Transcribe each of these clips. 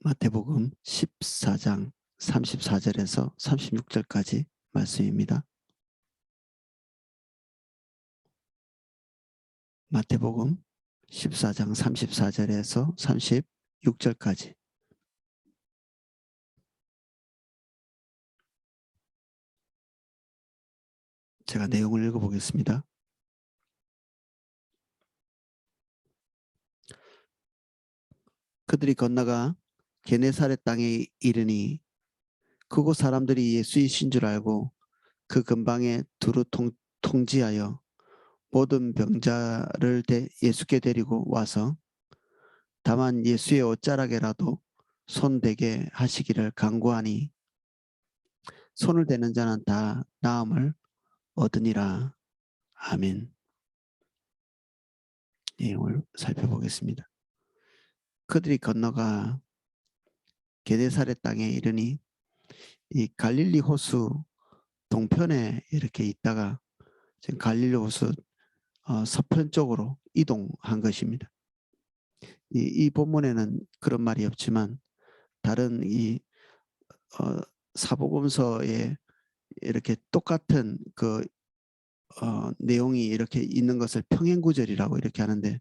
마태복음 14장 34절에서 36절까지 말씀입니다. 마태복음 14장 34절에서 36절까지. 제가 내용을 읽어보겠습니다. 그들이 건너가 게네사렛 땅에 이르니 그곳 사람들이 예수이신 줄 알고 그 근방에 두루 통지하여 모든 병자를 예수께 데리고 와서 다만 예수의 옷자락에라도 손대게 하시기를 간구하니 손을 대는 자는 다 나음을 얻으니라. 아멘. 내용을 살펴보겠습니다. 그들이 건너가 게네사렛 땅에 이르니 이 갈릴리 호수 동편에 이렇게 있다가 지금 갈릴리 호수 서편 쪽으로 이동한 것입니다. 이 본문에는 그런 말이 없지만 다른 이 사복음서에 이렇게 똑같은 그 내용이 이렇게 있는 것을 평행구절이라고 이렇게 하는데,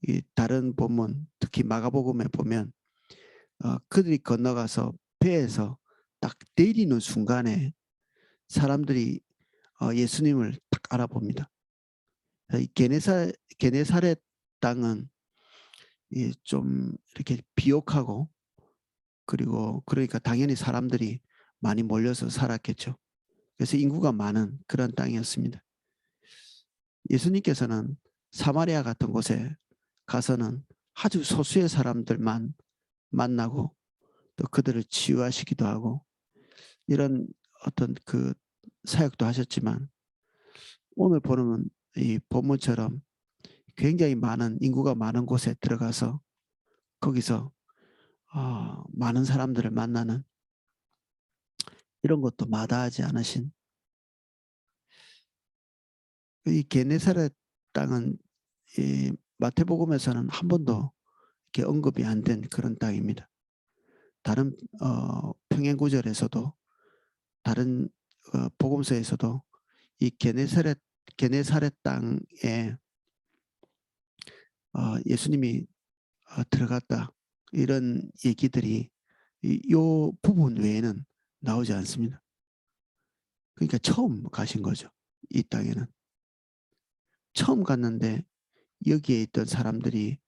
이 다른 본문 특히 마가복음에 보면 그들이 건너가서 배에서 딱 내리는 순간에 사람들이 예수님을 딱 알아봅니다. 이 게네사렛 땅은 좀 이렇게 비옥하고, 그리고 그러니까 당연히 사람들이 많이 몰려서 살았겠죠. 그래서 인구가 많은 그런 땅이었습니다. 예수님께서는 사마리아 같은 곳에 가서는 아주 소수의 사람들만 만나고 또 그들을 치유하시기도 하고 이런 어떤 그 사역도 하셨지만, 오늘 보는 이 본문처럼 굉장히 많은 인구가 많은 곳에 들어가서 거기서 많은 사람들을 만나는 이런 것도 마다하지 않으신, 이 게네사렛 땅은 이 마태복음에서는 한 번도 이렇게 언급이 안 된 그런 땅입니다. 다른 평행구절에서도 다른 복음서에서도 이 게네사렛 땅에 예수님이 들어갔다 이런 얘기들이 이 부분 외에는 나오지 않습니다. 그러니까 처음 가신 거죠. 이 땅에는 처음 갔는데 여기에 있던 사람들이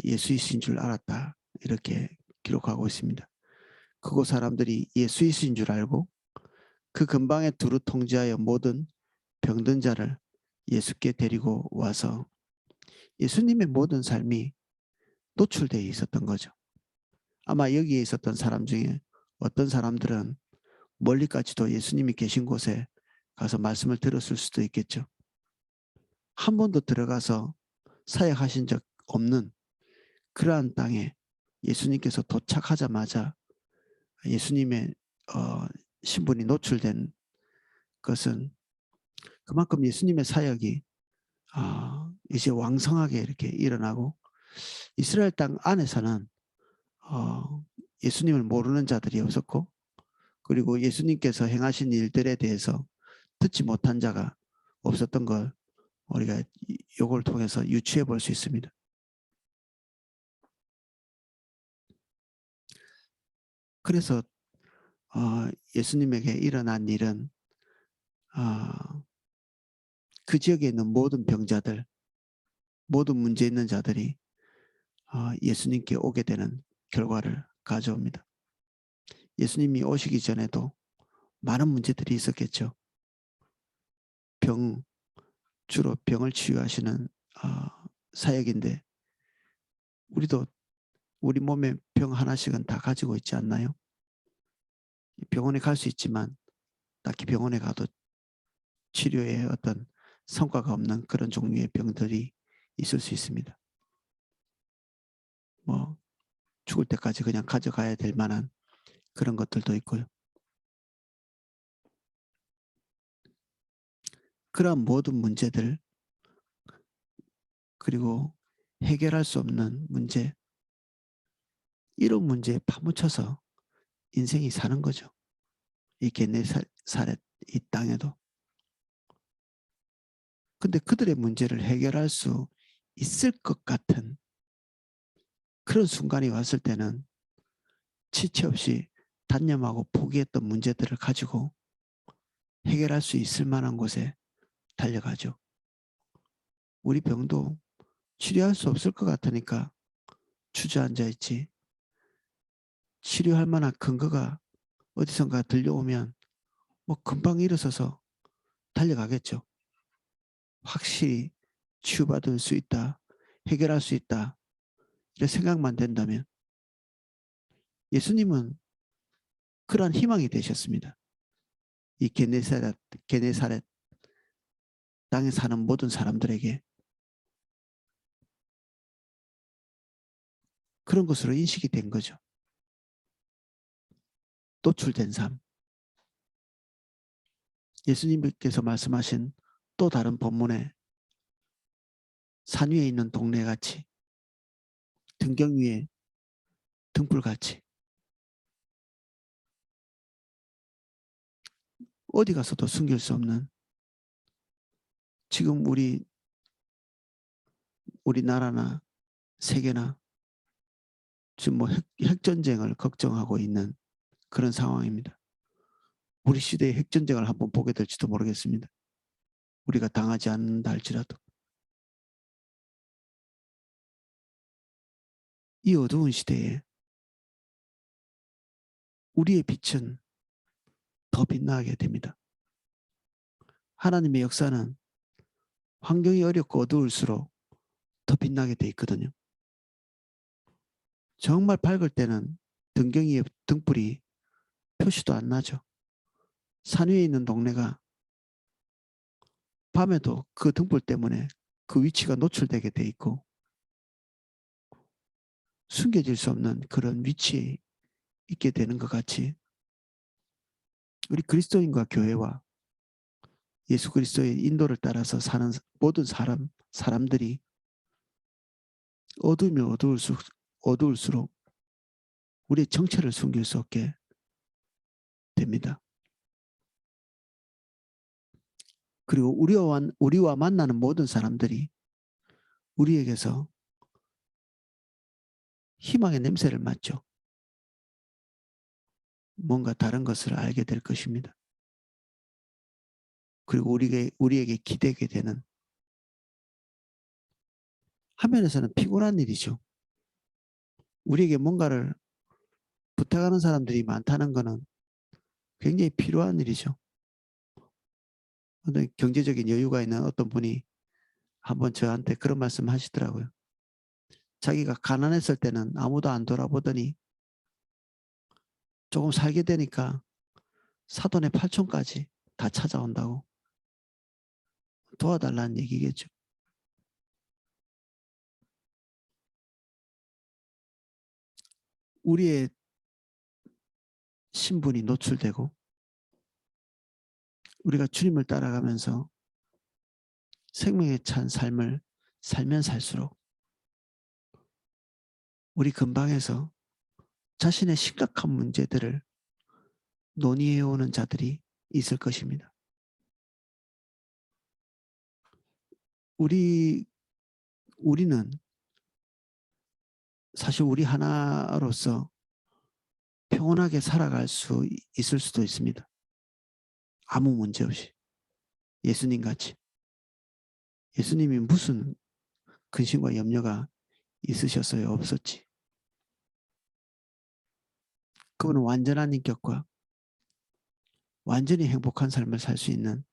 예수이신 줄 알았다 이렇게 기록하고 있습니다. 그곳 사람들이 예수이신 줄 알고 그 근방에 두루 통제하여 모든 병든 자를 예수께 데리고 와서 예수님의 모든 삶이 노출되어 있었던 거죠. 아마 여기에 있었던 사람 중에 어떤 사람들은 멀리까지도 예수님이 계신 곳에 가서 말씀을 들었을 수도 있겠죠. 한 번도 들어가서 사역하신 적 없는 그러한 땅에 예수님께서 도착하자마자 예수님의 신분이 노출된 것은 그만큼 예수님의 사역이 이제 왕성하게 이렇게 일어나고, 이스라엘 땅 안에서는 예수님을 모르는 자들이 없었고, 그리고 예수님께서 행하신 일들에 대해서 듣지 못한 자가 없었던 걸 우리가 이걸 통해서 유추해 볼 수 있습니다. 그래서 예수님에게 일어난 일은 그 지역에 있는 모든 병자들, 모든 문제 있는 자들이 예수님께 오게 되는 결과를 가져옵니다. 예수님이 오시기 전에도 많은 문제들이 있었겠죠. 주로 병을 치유하시는 사역인데, 우리도 우리 몸에 병 하나씩은 다 가지고 있지 않나요? 병원에 갈 수 있지만 딱히 병원에 가도 치료에 어떤 성과가 없는 그런 종류의 병들이 있을 수 있습니다. 뭐 죽을 때까지 그냥 가져가야 될 만한 그런 것들도 있고요. 그러한 모든 문제들, 그리고 해결할 수 없는 문제, 이런 문제에 파묻혀서 인생이 사는 거죠. 이 게네사렛 이 땅에도. 근데 그들의 문제를 해결할 수 있을 것 같은 그런 순간이 왔을 때는 지체 없이 단념하고 포기했던 문제들을 가지고 해결할 수 있을 만한 곳에 달려가죠. 우리 병도 치료할 수 없을 것 같으니까 주저앉아 있지. 치료할 만한 근거가 어디선가 들려오면 뭐 금방 일어서서 달려가겠죠. 확실히 치유받을 수 있다. 해결할 수 있다. 이런 생각만 된다면 예수님은 그러한 희망이 되셨습니다. 이 게네사렛 땅에 사는 모든 사람들에게 그런 것으로 인식이 된 거죠. 노출된 삶. 예수님께서 말씀하신 또 다른 본문에 산 위에 있는 동네같이 등경 위에 등불같이 어디 가서도 숨길 수 없는 지금 우리나라나 세계나 지금 뭐 핵전쟁을 걱정하고 있는 그런 상황입니다. 우리 시대의 핵전쟁을 한번 보게 될지도 모르겠습니다. 우리가 당하지 않는다 할지라도. 이 어두운 시대에 우리의 빛은 더 빛나게 됩니다. 하나님의 역사는 환경이 어렵고 어두울수록 더 빛나게 돼 있거든요. 정말 밝을 때는 등경 위에 등불이 표시도 안 나죠. 산 위에 있는 동네가 밤에도 그 등불 때문에 그 위치가 노출되게 돼 있고 숨겨질 수 없는 그런 위치에 있게 되는 것 같이 우리 그리스도인과 교회와 예수 그리스도의 인도를 따라서 사는 모든 사람들이 어두우면 어두울수록 우리의 정체를 숨길 수 없게 됩니다. 그리고 우리와 만나는 모든 사람들이 우리에게서 희망의 냄새를 맡죠. 뭔가 다른 것을 알게 될 것입니다. 그리고 우리에게 기대게 되는 한면에서는 피곤한 일이죠. 우리에게 뭔가를 부탁하는 사람들이 많다는 것은 굉장히 필요한 일이죠. 어떤 경제적인 여유가 있는 어떤 분이 한번 저한테 그런 말씀 하시더라고요. 자기가 가난했을 때는 아무도 안 돌아보더니 조금 살게 되니까 사돈의 팔촌까지 다 찾아온다고. 도와달라는 얘기겠죠. 우리의 신분이 노출되고 우리가 주님을 따라가면서 생명에 찬 삶을 살면 살수록 우리 근방에서 자신의 심각한 문제들을 논의해오는 자들이 있을 것입니다. 우리는 사실 우리 하나로서 평온하게 살아갈 수 있을 수도 있습니다. 아무 문제 없이. 예수님 같이. 예수님이 무슨 근심과 염려가 있으셨어요? 없었지. 그분은 완전한 인격과 완전히 행복한 삶을 살 수 있는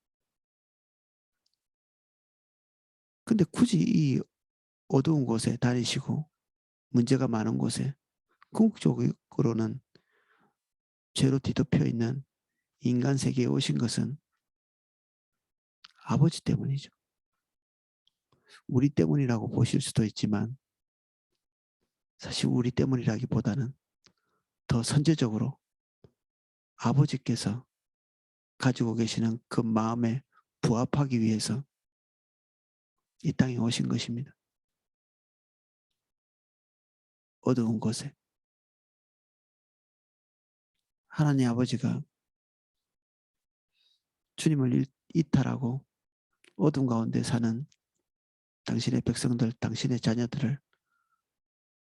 근데 굳이 이 어두운 곳에 다니시고 문제가 많은 곳에 궁극적으로는 죄로 뒤덮여 있는 인간 세계에 오신 것은 아버지 때문이죠. 우리 때문이라고 보실 수도 있지만 사실 우리 때문이라기보다는 더 선제적으로 아버지께서 가지고 계시는 그 마음에 부합하기 위해서 이 땅에 오신 것입니다. 어두운 곳에. 하나님 아버지가 주님을 이탈하고 어둠 가운데 사는 당신의 백성들, 당신의 자녀들을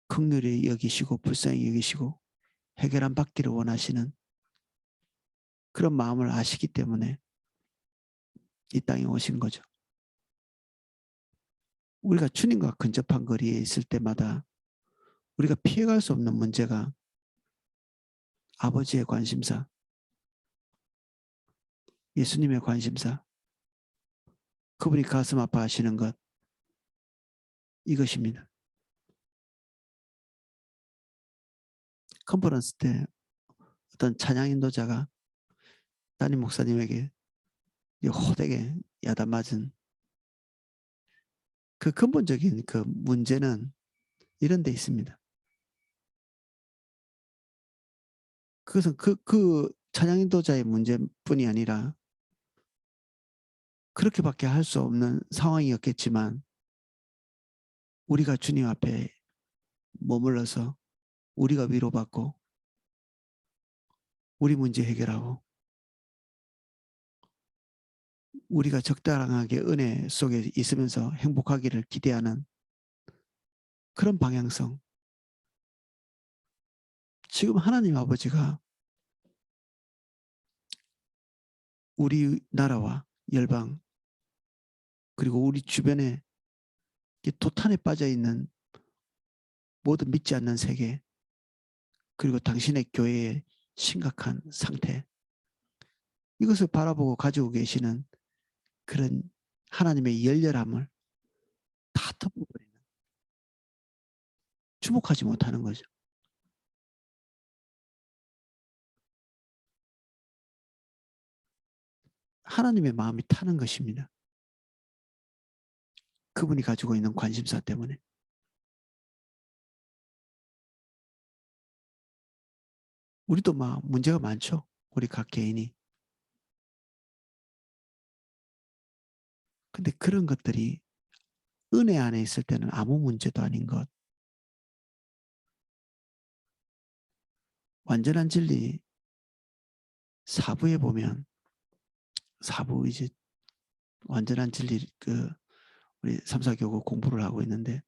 긍휼히 여기시고 불쌍히 여기시고 해결안 받기를 원하시는 그런 마음을 아시기 때문에 이 땅에 오신 거죠. 우리가 주님과 근접한 거리에 있을 때마다 우리가 피해갈 수 없는 문제가 아버지의 관심사, 예수님의 관심사, 그분이 가슴 아파하시는 것, 이것입니다. 컨퍼런스 때 어떤 찬양 인도자가 담임 목사님에게 호되게 야단맞은 그 근본적인 그 문제는 이런 데 있습니다. 그것은 그 찬양 인도자의 문제뿐이 아니라 그렇게밖에 할 수 없는 상황이었겠지만 우리가 주님 앞에 머물러서 우리가 위로받고 우리 문제 해결하고 우리가 적당하게 은혜 속에 있으면서 행복하기를 기대하는 그런 방향성. 지금 하나님 아버지가 우리나라와 열방 그리고 우리 주변에 도탄에 빠져 있는 모든 믿지 않는 세계 그리고 당신의 교회의 심각한 상태 이것을 바라보고 가지고 계시는 그런 하나님의 열렬함을 다 덮어버리는 주목하지 못하는 거죠. 하나님의 마음이 타는 것입니다. 그분이 가지고 있는 관심사 때문에. 우리도 막 문제가 많죠. 우리 각 개인이. 근데 그런 것들이 은혜 안에 있을 때는 아무 문제도 아닌 것. 완전한 진리 4부에 보면 4부 이제 완전한 진리 그 우리 3, 4교구 공부를 하고 있는데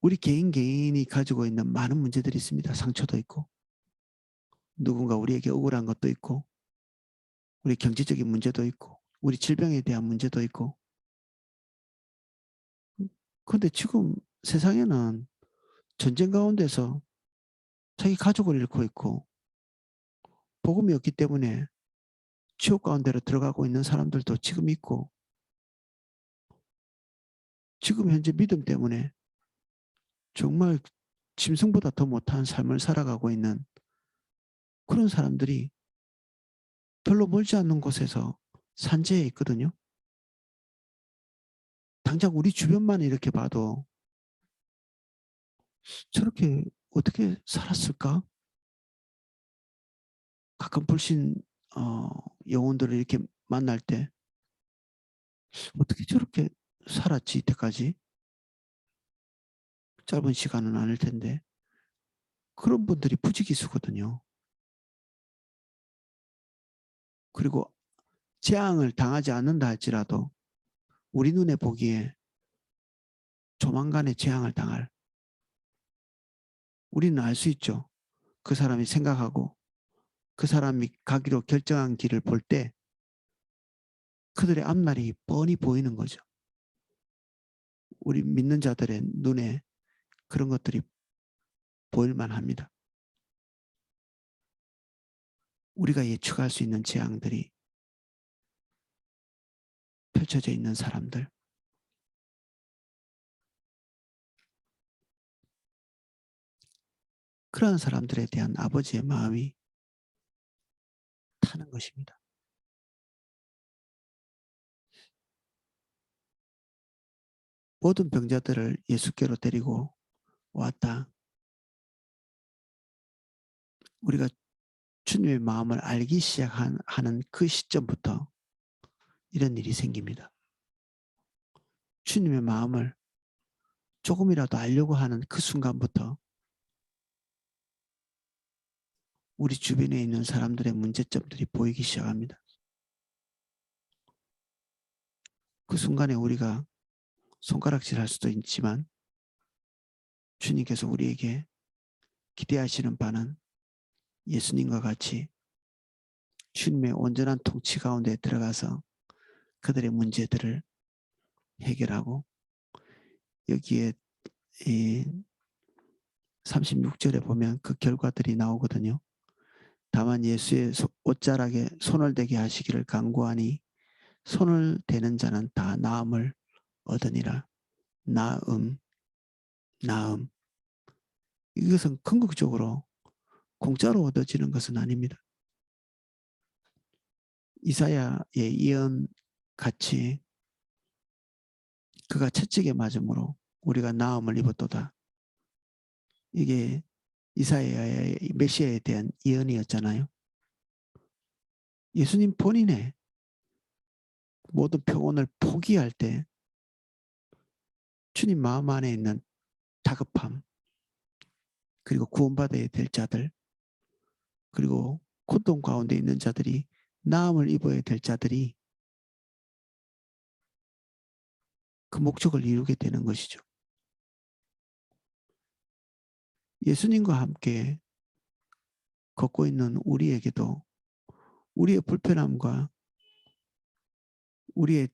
우리 개인이 가지고 있는 많은 문제들이 있습니다. 상처도 있고 누군가 우리에게 억울한 것도 있고 우리 경제적인 문제도 있고 우리 질병에 대한 문제도 있고 그런데 지금 세상에는 전쟁 가운데서 자기 가족을 잃고 있고 복음이 없기 때문에 지옥 가운데로 들어가고 있는 사람들도 지금 있고 지금 현재 믿음 때문에 정말 짐승보다 더 못한 삶을 살아가고 있는 그런 사람들이 별로 멀지 않는 곳에서 산재에 있거든요. 당장 우리 주변만 이렇게 봐도 저렇게 어떻게 살았을까? 가끔 불신 영혼들을 이렇게 만날 때 어떻게 저렇게 살았지 이때까지? 짧은 시간은 아닐 텐데 그런 분들이 부지기수거든요. 그리고 재앙을 당하지 않는다 할지라도 우리 눈에 보기에 조만간에 재앙을 당할 우리는 알 수 있죠. 그 사람이 생각하고 그 사람이 가기로 결정한 길을 볼 때 그들의 앞날이 뻔히 보이는 거죠. 우리 믿는 자들의 눈에 그런 것들이 보일만 합니다. 우리가 예측할 수 있는 재앙들이 펼쳐져 있는 사람들. 그러한 사람들에 대한 아버지의 마음이 타는 것입니다. 모든 병자들을 예수께로 데리고 왔다. 우리가 주님의 마음을 알기 시작하는 그 시점부터 이런 일이 생깁니다. 주님의 마음을 조금이라도 알려고 하는 그 순간부터 우리 주변에 있는 사람들의 문제점들이 보이기 시작합니다. 그 순간에 우리가 손가락질 할 수도 있지만 주님께서 우리에게 기대하시는 바는 예수님과 같이 주님의 온전한 통치 가운데 들어가서 그들의 문제들을 해결하고, 여기에 이 36절에 보면 그 결과들이 나오거든요. 다만 예수의 옷자락에 손을 대게 하시기를 간구하니 손을 대는 자는 다 나음을 얻으니라. 나음. 이것은 궁극적으로 공짜로 얻어지는 것은 아닙니다. 이사야의 예언 같이 그가 채찍에 맞음으로 우리가 나음을 입었도다. 이게 이사야의 메시아에 대한 예언이었잖아요. 예수님 본인의 모든 평온을 포기할 때 주님 마음 안에 있는 다급함, 그리고 구원받아야 될 자들, 그리고 고통 가운데 있는 자들이, 나음을 입어야 될 자들이 그 목적을 이루게 되는 것이죠. 예수님과 함께 걷고 있는 우리에게도 우리의 불편함과 우리의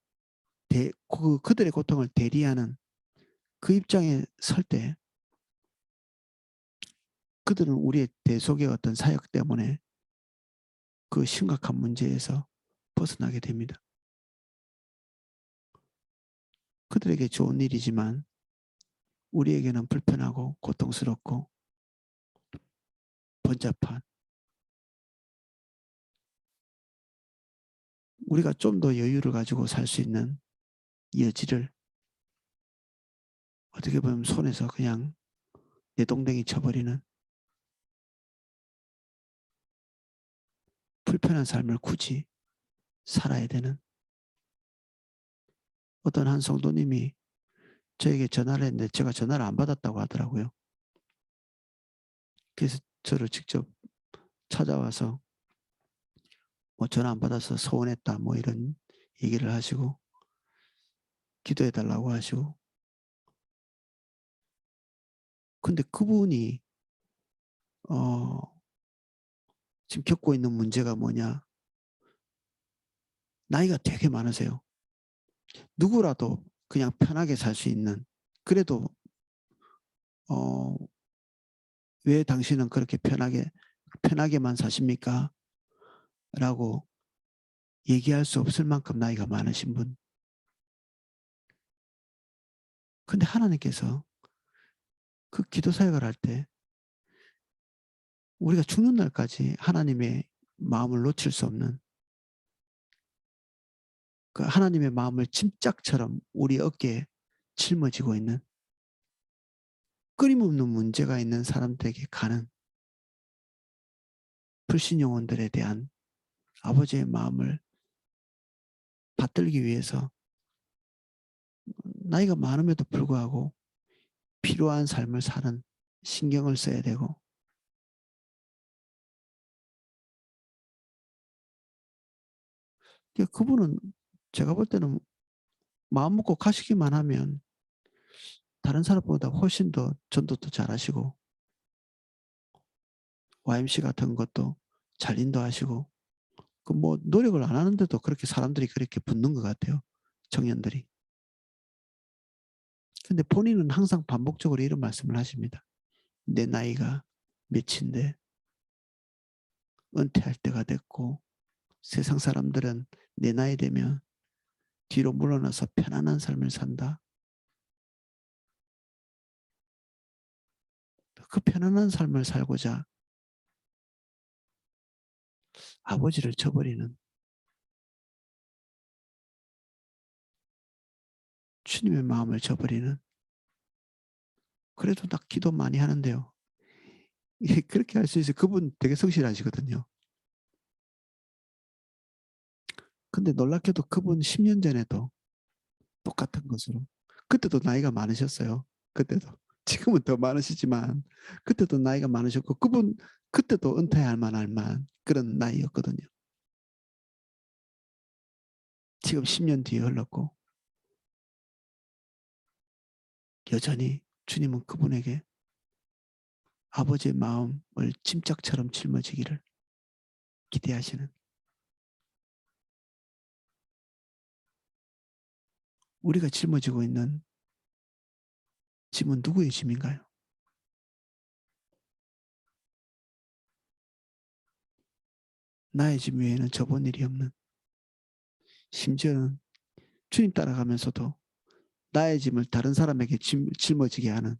그들의 고통을 대리하는 그 입장에 설 때 그들은 우리의 대속의 어떤 사역 때문에 그 심각한 문제에서 벗어나게 됩니다. 그들에게 좋은 일이지만 우리에게는 불편하고 고통스럽고 번잡한, 우리가 좀 더 여유를 가지고 살 수 있는 여지를 어떻게 보면 손에서 그냥 내동댕이 쳐버리는, 불편한 삶을 굳이 살아야 되는, 어떤 한 성도님이 저에게 전화를 했는데 제가 전화를 안 받았다고 하더라고요. 그래서 저를 직접 찾아와서 뭐 전화 안 받아서 서운했다 뭐 이런 얘기를 하시고 기도해 달라고 하시고, 근데 그분이 지금 겪고 있는 문제가 뭐냐, 나이가 되게 많으세요. 누구라도 그냥 편하게 살 수 있는, 그래도 왜 당신은 그렇게 편하게만 사십니까? 라고 얘기할 수 없을 만큼 나이가 많으신 분. 근데 하나님께서 그 기도 사역을 할 때 우리가 죽는 날까지 하나님의 마음을 놓칠 수 없는, 그 하나님의 마음을 침짝처럼 우리 어깨에 짊어지고 있는, 끊임없는 문제가 있는 사람들에게 가는 불신 영혼들에 대한 아버지의 마음을 받들기 위해서 나이가 많음에도 불구하고 필요한 삶을 사는, 신경을 써야 되고, 그분은 제가 볼 때는 마음 먹고 가시기만 하면 다른 사람보다 훨씬 더 전도도 잘하시고 YMC 같은 것도 잘 인도하시고, 그 뭐 노력을 안 하는데도 그렇게 사람들이 그렇게 붙는 것 같아요. 청년들이. 근데 본인은 항상 반복적으로 이런 말씀을 하십니다. 내 나이가 몇인데 은퇴할 때가 됐고 세상 사람들은 내 나이 되면 뒤로 물러나서 편안한 삶을 산다. 그 편안한 삶을 살고자 아버지를 저버리는, 주님의 마음을 저버리는, 그래도 나 기도 많이 하는데요. 그렇게 할 수 있어요. 그분 되게 성실하시거든요. 근데 놀랍게도 그분 10년 전에도 똑같은 것으로, 그때도 나이가 많으셨어요. 그때도. 지금은 더 많으시지만 그때도 나이가 많으셨고 그분 그때도 은퇴할 만할 만한 그런 나이였거든요. 지금 10년 뒤에 흘렀고 여전히 주님은 그분에게 아버지의 마음을 침짝처럼 짊어지기를 기대하시는, 우리가 짊어지고 있는 짐은 누구의 짐인가요? 나의 짐 외에는 져본 일이 없는, 심지어는 주님 따라가면서도 나의 짐을 다른 사람에게 짊어지게 하는,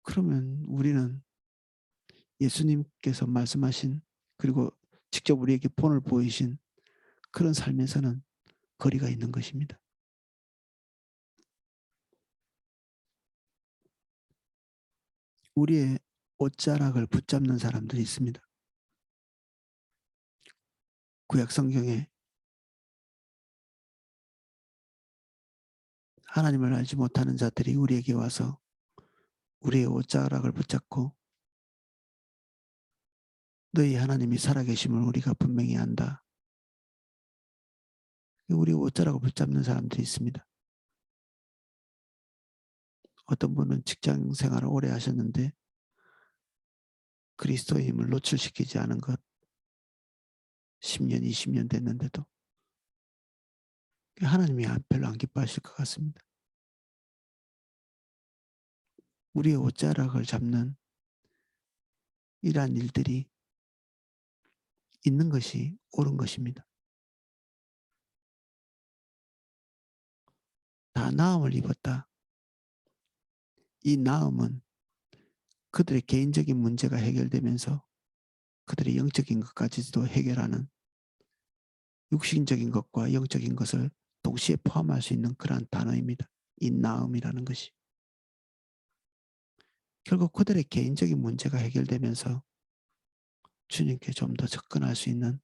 그러면 우리는 예수님께서 말씀하신 그리고 직접 우리에게 본을 보이신 그런 삶에서는 거리가 있는 것입니다. 우리의 옷자락을 붙잡는 사람들이 있습니다. 구약 성경에 하나님을 알지 못하는 자들이 우리에게 와서 우리의 옷자락을 붙잡고 너희 하나님이 살아계심을 우리가 분명히 안다. 우리 옷자락을 붙잡는 사람들이 있습니다. 어떤 분은 직장 생활을 오래 하셨는데 그리스도의 힘을 노출시키지 않은 것 10년, 20년 됐는데도 하나님이 별로 안 기뻐하실 것 같습니다. 우리의 옷자락을 잡는 이러한 일들이 있는 것이 옳은 것입니다. 다 나음을 입었다. 이 나음은 그들의 개인적인 문제가 해결되면서 그들의 영적인 것까지도 해결하는, 육신적인 것과 영적인 것을 동시에 포함할 수 있는 그러한 단어입니다. 이 나음이라는 것이. 결국 그들의 개인적인 문제가 해결되면서 주님께 좀 더 접근할 수 있는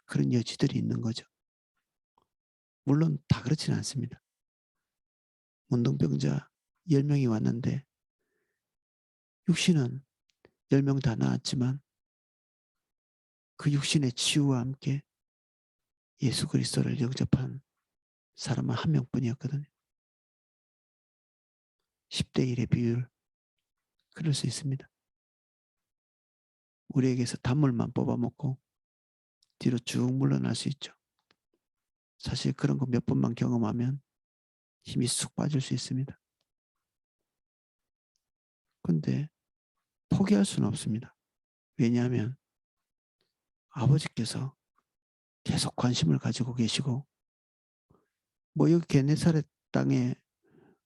그런 여지들이 있는 거죠. 물론 다 그렇지는 않습니다. 문둥병자 10명이 왔는데 육신은 10명 다 나았지만 그 육신의 치유와 함께 예수 그리스도를 영접한 사람은 한 명뿐이었거든요. 10대 1의 비율, 그럴 수 있습니다. 우리에게서 단물만 뽑아먹고 뒤로 쭉 물러날 수 있죠. 사실 그런 거 몇 번만 경험하면 힘이 쑥 빠질 수 있습니다. 근데 포기할 수는 없습니다. 왜냐하면 아버지께서 계속 관심을 가지고 계시고, 뭐 여기 게네사렛 땅에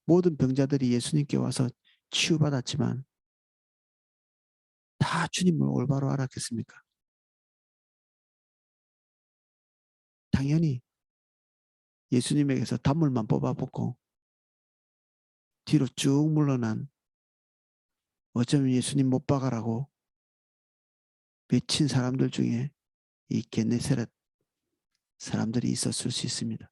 모든 병자들이 예수님께 와서 치유받았지만 다 주님을 올바로 알았겠습니까? 당연히 예수님에게서 단물만 뽑아먹고 뒤로 쭉 물러난, 어쩌면 예수님 못 박아라고 외친 사람들 중에 이 게네사렛 사람들이 있었을 수 있습니다.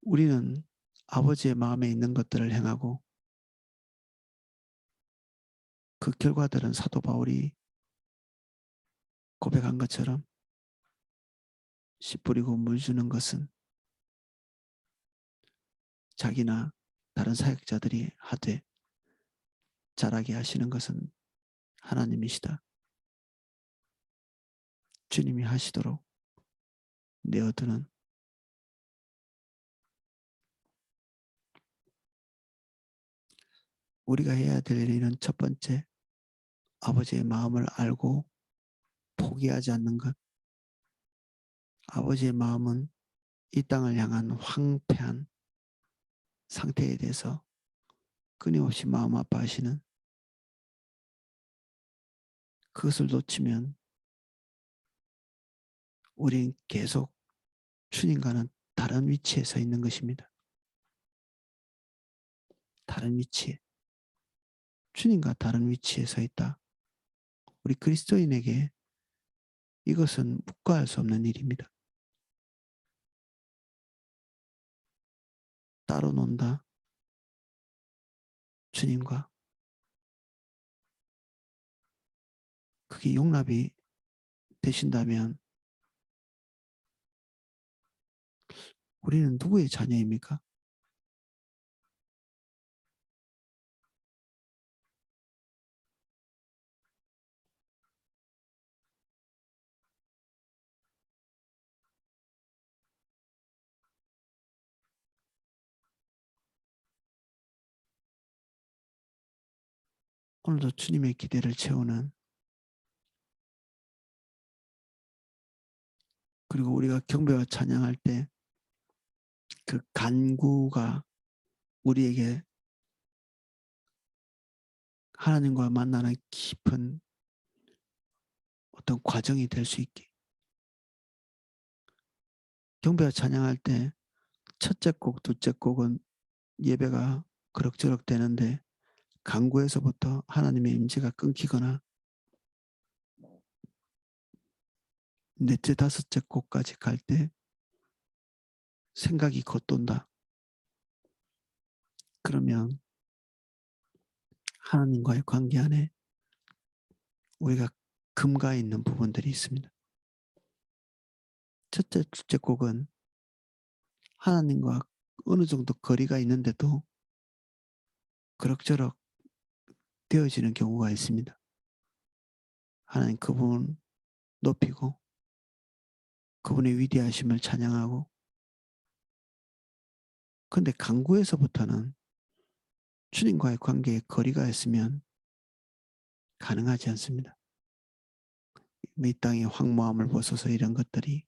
우리는 아버지의 마음에 있는 것들을 행하고 그 결과들은 사도 바울이 고백한 것처럼 씨 뿌리고 물 주는 것은 자기나 다른 사역자들이 하되 자라게 하시는 것은 하나님이시다. 주님이 하시도록 내어두는, 우리가 해야 될 일은 첫 번째, 아버지의 마음을 알고 포기하지 않는 것. 아버지의 마음은 이 땅을 향한 황폐한 상태에 대해서 끊임없이 마음 아파하시는, 그것을 놓치면 우린 계속 주님과는 다른 위치에 서 있는 것입니다. 다른 위치에. 주님과 다른 위치에 서 있다. 우리 그리스도인에게 이것은 묵과할 수 없는 일입니다. 따로 논다. 주님과. 그게 용납이 되신다면 우리는 누구의 자녀입니까? 오늘도 주님의 기대를 채우는, 그리고 우리가 경배와 찬양할 때 그 간구가 우리에게 하나님과 만나는 깊은 어떤 과정이 될 수 있게, 경배와 찬양할 때 첫째 곡, 둘째 곡은 예배가 그럭저럭 되는데 간구에서부터 하나님의 임재가 끊기거나 넷째, 다섯째 곡까지 갈 때 생각이 겉돈다. 그러면 하나님과의 관계 안에 우리가 금가 있는 부분들이 있습니다. 첫째, 둘째 곡은 하나님과 어느 정도 거리가 있는데도 그럭저럭 되어지는 경우가 있습니다. 하나님 그분 높이고 그분의 위대하심을 찬양하고, 그런데 간구에서부터는 주님과의 관계에 거리가 있으면 가능하지 않습니다. 이 땅의 황무함을 벗어서 이런 것들이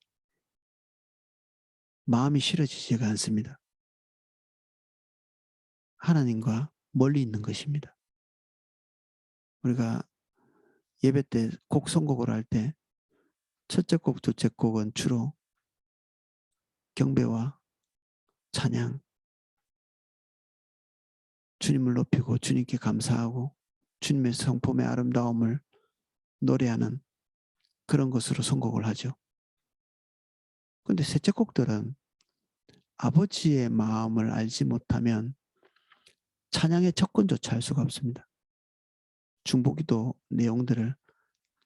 마음이 싫어지지가 않습니다. 하나님과 멀리 있는 것입니다. 우리가 예배 때 곡 선곡을 할 때 첫째 곡, 둘째 곡은 주로 경배와 찬양, 주님을 높이고 주님께 감사하고 주님의 성품의 아름다움을 노래하는 그런 것으로 선곡을 하죠. 그런데 셋째 곡들은 아버지의 마음을 알지 못하면 찬양의 접근조차 할 수가 없습니다. 중보기도 내용들을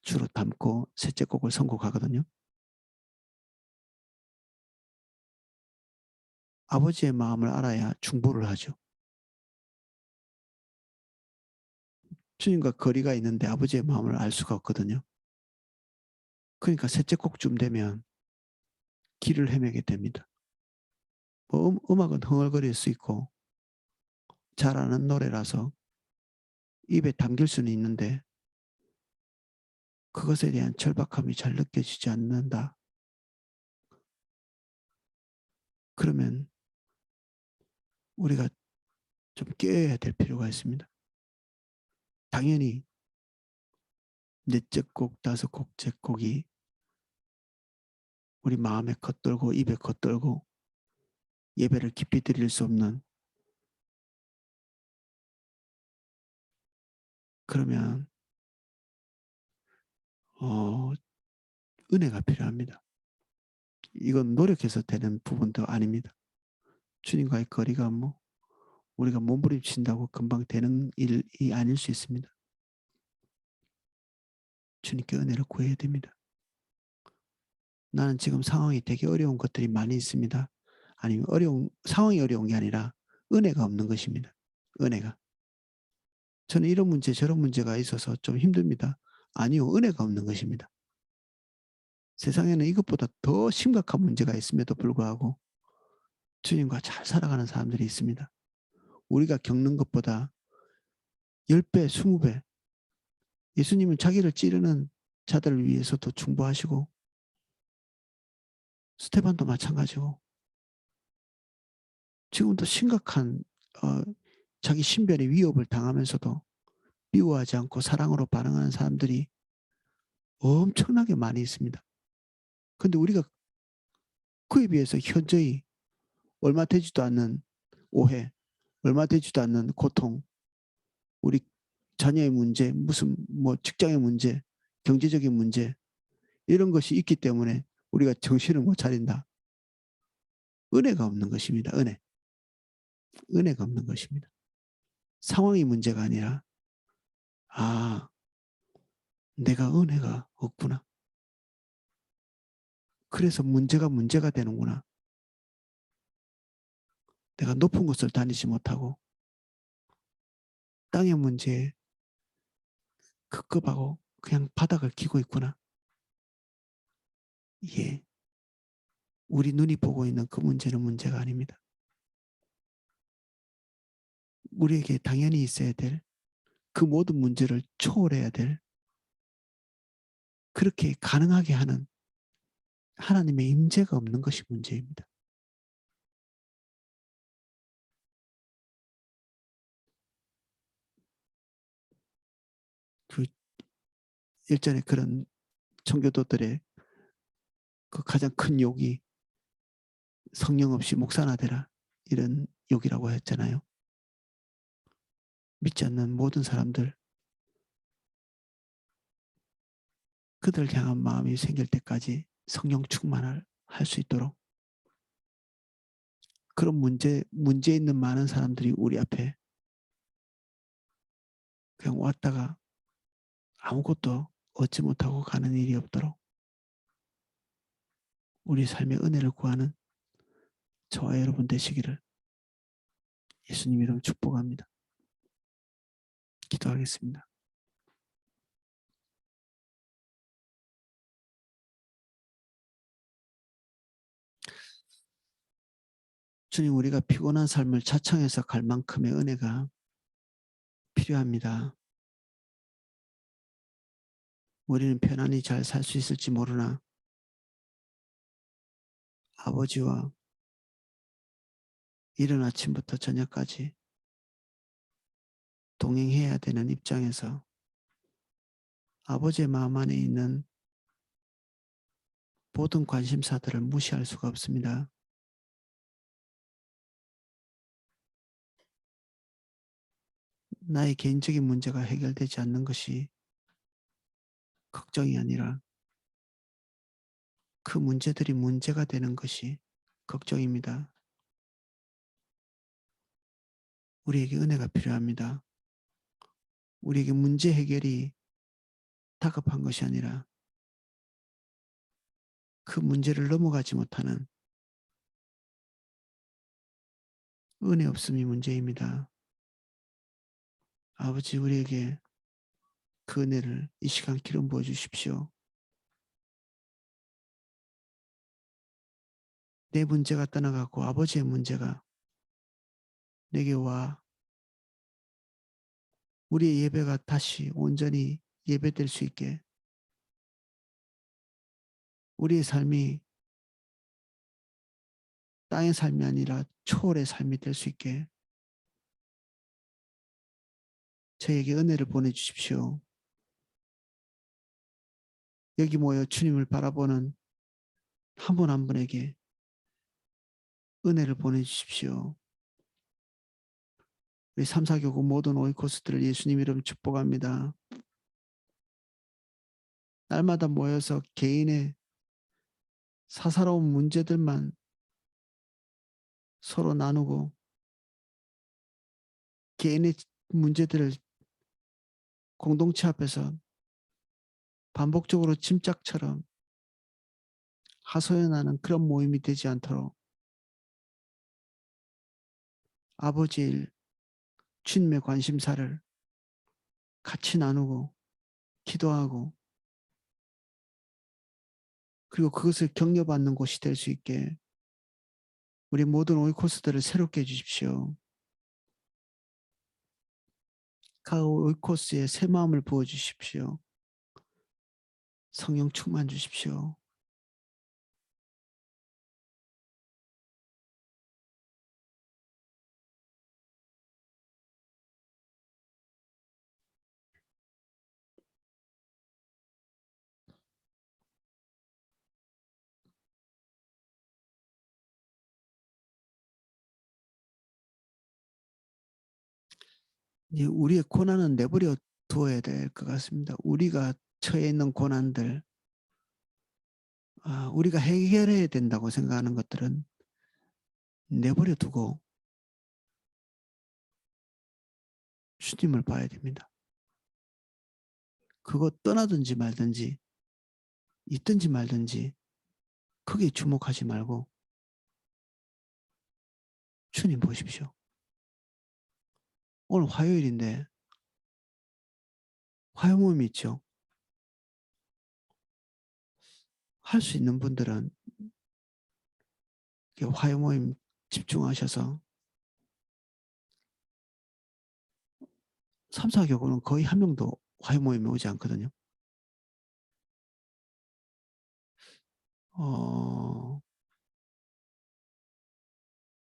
주로 담고 셋째 곡을 선곡하거든요. 아버지의 마음을 알아야 중보를 하죠. 주님과 거리가 있는데 아버지의 마음을 알 수가 없거든요. 그러니까 셋째 곡쯤 되면 길을 헤매게 됩니다. 음악은 흥얼거릴 수 있고 잘 아는 노래라서 입에 담길 수는 있는데 그것에 대한 절박함이 잘 느껴지지 않는다. 그러면 우리가 좀 깨어야 될 필요가 있습니다. 당연히 넷째 곡, 다섯 곡째 곡이 우리 마음에 겉돌고 입에 겉돌고 예배를 깊이 드릴 수 없는, 그러면 은혜가 필요합니다. 이건 노력해서 되는 부분도 아닙니다. 주님과의 거리가 우리가 몸부림친다고 금방 되는 일이 아닐 수 있습니다. 주님께 은혜를 구해야 됩니다. 나는 지금 상황이 되게 어려운 것들이 많이 있습니다. 아니면 상황이 어려운 게 아니라 은혜가 없는 것입니다. 은혜가. 저는 이런 문제 저런 문제가 있어서 좀 힘듭니다. 아니요. 은혜가 없는 것입니다. 세상에는 이것보다 더 심각한 문제가 있음에도 불구하고 주님과 잘 살아가는 사람들이 있습니다. 우리가 겪는 것보다 10배, 20배 예수님은 자기를 찌르는 자들을 위해서도 중보하시고 스테반도 마찬가지고 지금도 심각한 자기 신변의 위협을 당하면서도 미워하지 않고 사랑으로 반응하는 사람들이 엄청나게 많이 있습니다. 그런데 우리가 그에 비해서 현저히 얼마 되지도 않는 오해, 얼마 되지도 않는 고통, 우리 자녀의 문제, 무슨 직장의 문제, 경제적인 문제, 이런 것이 있기 때문에 우리가 정신을 못 차린다. 은혜가 없는 것입니다. 은혜가 없는 것입니다. 상황이 문제가 아니라 아, 내가 은혜가 없구나. 그래서 문제가 되는구나. 내가 높은 곳을 다니지 못하고 땅의 문제에 급급하고 그냥 바닥을 기고 있구나. 예, 우리 눈이 보고 있는 그 문제는 문제가 아닙니다. 우리에게 당연히 있어야 될 그 모든 문제를 초월해야 될 그렇게 가능하게 하는 하나님의 임재가 없는 것이 문제입니다. 그 일전에 그런 청교도들의 그 가장 큰 욕이 성령 없이 목사나 되라 이런 욕이라고 했잖아요. 믿지 않는 모든 사람들 그들 향한 마음이 생길 때까지 성령 충만을 할 수 있도록 그런 문제 있는 많은 사람들이 우리 앞에 그냥 왔다가 아무것도 얻지 못하고 가는 일이 없도록 우리 삶의 은혜를 구하는 저와 여러분 되시기를 예수님 이름 축복합니다. 기도하겠습니다. 주님, 우리가 피곤한 삶을 자청해서 갈 만큼의 은혜가 필요합니다. 우리는 편안히 잘 살 수 있을지 모르나 아버지와 이른 아침부터 저녁까지 동행해야 되는 입장에서 아버지의 마음 안에 있는 모든 관심사들을 무시할 수가 없습니다. 나의 개인적인 문제가 해결되지 않는 것이 걱정이 아니라 그 문제들이 문제가 되는 것이 걱정입니다. 우리에게 은혜가 필요합니다. 우리에게 문제 해결이 다급한 것이 아니라 그 문제를 넘어가지 못하는 은혜 없음이 문제입니다. 아버지, 우리에게 그 은혜를 이 시간 기름 부어 주십시오. 내 문제가 떠나가고 아버지의 문제가 내게 와 우리의 예배가 다시 온전히 예배될 수 있게 우리의 삶이 땅의 삶이 아니라 초월의 삶이 될 수 있게 저에게 은혜를 보내주십시오. 여기 모여 주님을 바라보는 한 분 한 분에게 은혜를 보내주십시오. 우리 3, 4교구 모든 오이코스들을 예수님 이름 축복합니다. 날마다 모여서 개인의 사사로운 문제들만 서로 나누고 개인의 문제들을 공동체 앞에서 반복적으로 짐짝처럼 하소연하는 그런 모임이 되지 않도록 아버지의 일, 주님의 관심사를 같이 나누고 기도하고 그리고 그것을 격려받는 곳이 될 수 있게 우리 모든 오이코스들을 새롭게 해주십시오. 각 오이코스에 새 마음을 부어주십시오. 성령 충만 주십시오. 이제 우리의 고난은 내버려 두어야 될 것 같습니다. 우리가 처해 있는 고난들, 우리가 해결해야 된다고 생각하는 것들은 내버려 두고 주님을 봐야 됩니다. 그거 떠나든지 말든지 있든지 말든지 크게 주목하지 말고 주님 보십시오. 오늘 화요일인데 화요 모임 있죠. 할 수 있는 분들은 화요 모임 집중하셔서 3, 4교구는 거의 한 명도 화요 모임에 오지 않거든요.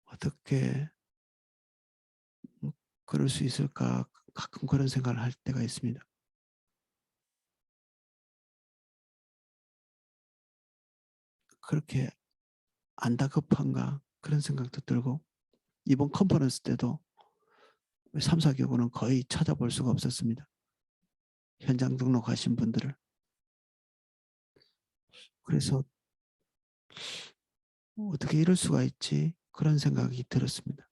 어떻게 그럴 수 있을까 가끔 그런 생각을 할 때가 있습니다. 그렇게 안 다급한가 그런 생각도 들고 이번 컨퍼런스 때도 3, 4교구는 거의 찾아볼 수가 없었습니다. 현장 등록하신 분들을. 그래서 어떻게 이럴 수가 있지 그런 생각이 들었습니다.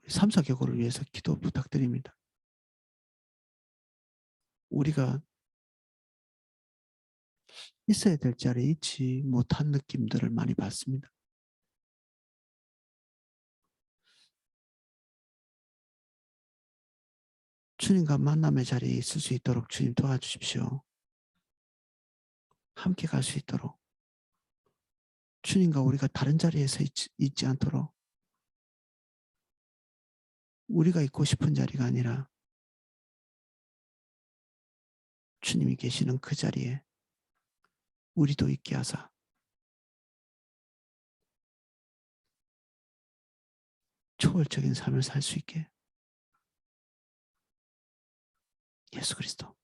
3, 4교구를 위해서 기도 부탁드립니다. 우리가 있어야 될 자리에 있지 못한 느낌들을 많이 받습니다. 주님과 만남의 자리에 있을 수 있도록 주님 도와주십시오. 함께 갈 수 있도록. 주님과 우리가 다른 자리에서 있지 않도록 우리가 있고 싶은 자리가 아니라 주님이 계시는 그 자리에 우리도 있게 하사 초월적인 삶을 살 수 있게. 예수 그리스도.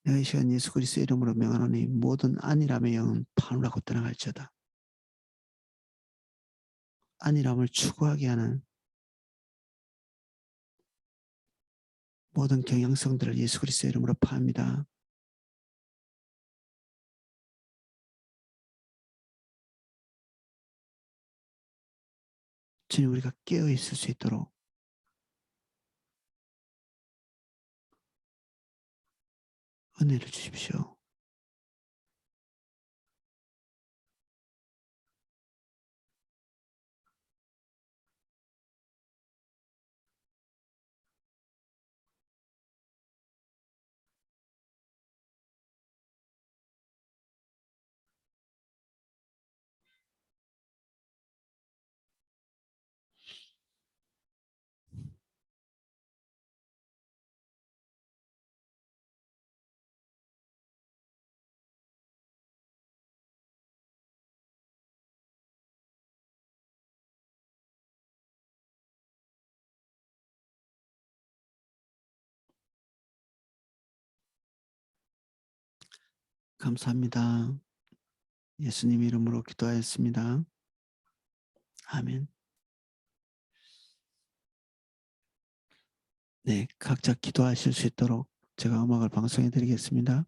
내가 이 시간 예수 그리스도의 이름으로 명하노니 모든 안일함의 영은 파멸하고 떠나갈지어다. 안일함을 추구하게 하는 모든 경향성들을 예수 그리스도의 이름으로 파합니다. 주님 우리가 깨어 있을 수 있도록 은혜를 주십시오. 감사합니다. 예수님 이름으로 기도하였습니다. 아멘. 네, 각자 기도하실 수 있도록 제가 음악을 방송해 드리겠습니다.